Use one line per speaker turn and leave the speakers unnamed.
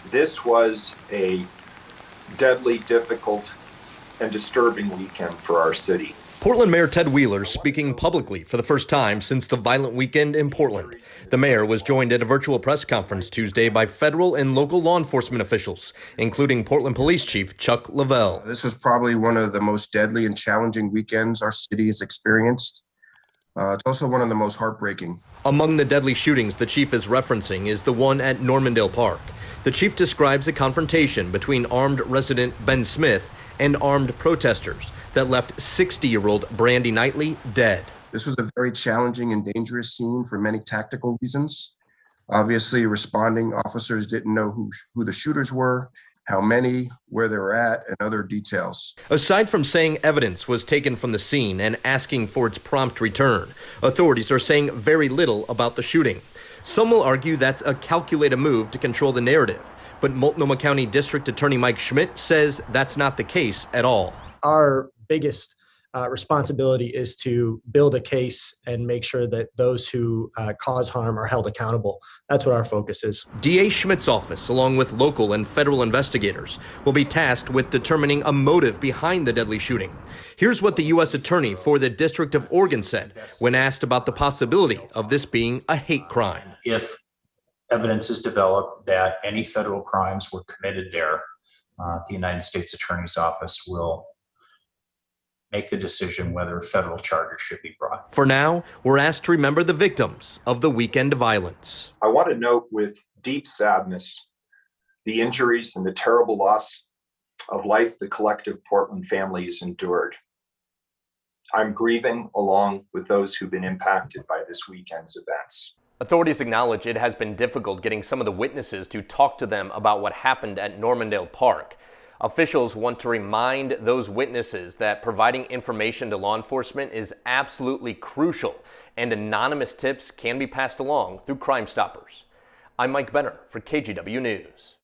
This was a deadly, difficult, and disturbing weekend for our city.
Portland Mayor Ted Wheeler speaking publicly for the first time since the violent weekend in Portland. The mayor was joined at a virtual press conference Tuesday by federal and local law enforcement officials, including Portland Police Chief Chuck Lavelle.
This was probably one of the most deadly and challenging weekends our city has experienced. It's also one of the most heartbreaking.
Among the deadly shootings the chief is referencing is the one at Normandale Park. The chief describes a confrontation between armed resident Ben Smith and armed protesters that left 60-year-old Brandy Knightley dead.
This was a very challenging and dangerous scene for many tactical reasons. Obviously, responding officers didn't know who the shooters were, how many, where they were at, and other details.
Aside from saying evidence was taken from the scene and asking for its prompt return, authorities are saying very little about the shooting. Some will argue that's a calculated move to control the narrative, but Multnomah County District Attorney Mike Schmidt says that's not the case at all.
Our biggest responsibility is to build a case and make sure that those who cause harm are held accountable. That's what our focus is.
DA Schmidt's office, along with local and federal investigators, will be tasked with determining a motive behind the deadly shooting. Here's what the U.S. Attorney for the District of Oregon said when asked about the possibility of this being a hate crime.
If evidence is developed that any federal crimes were committed there, the United States Attorney's Office will make the decision whether federal charges should be brought.
For now, we're asked to remember the victims of the weekend violence.
I want to note with deep sadness the injuries and the terrible loss of life the collective Portland family has endured. I'm grieving along with those who've been impacted by this weekend's events.
Authorities acknowledge it has been difficult getting some of the witnesses to talk to them about what happened at Normandale Park. Officials want to remind those witnesses that providing information to law enforcement is absolutely crucial, and anonymous tips can be passed along through Crime Stoppers. I'm Mike Benner for KGW News.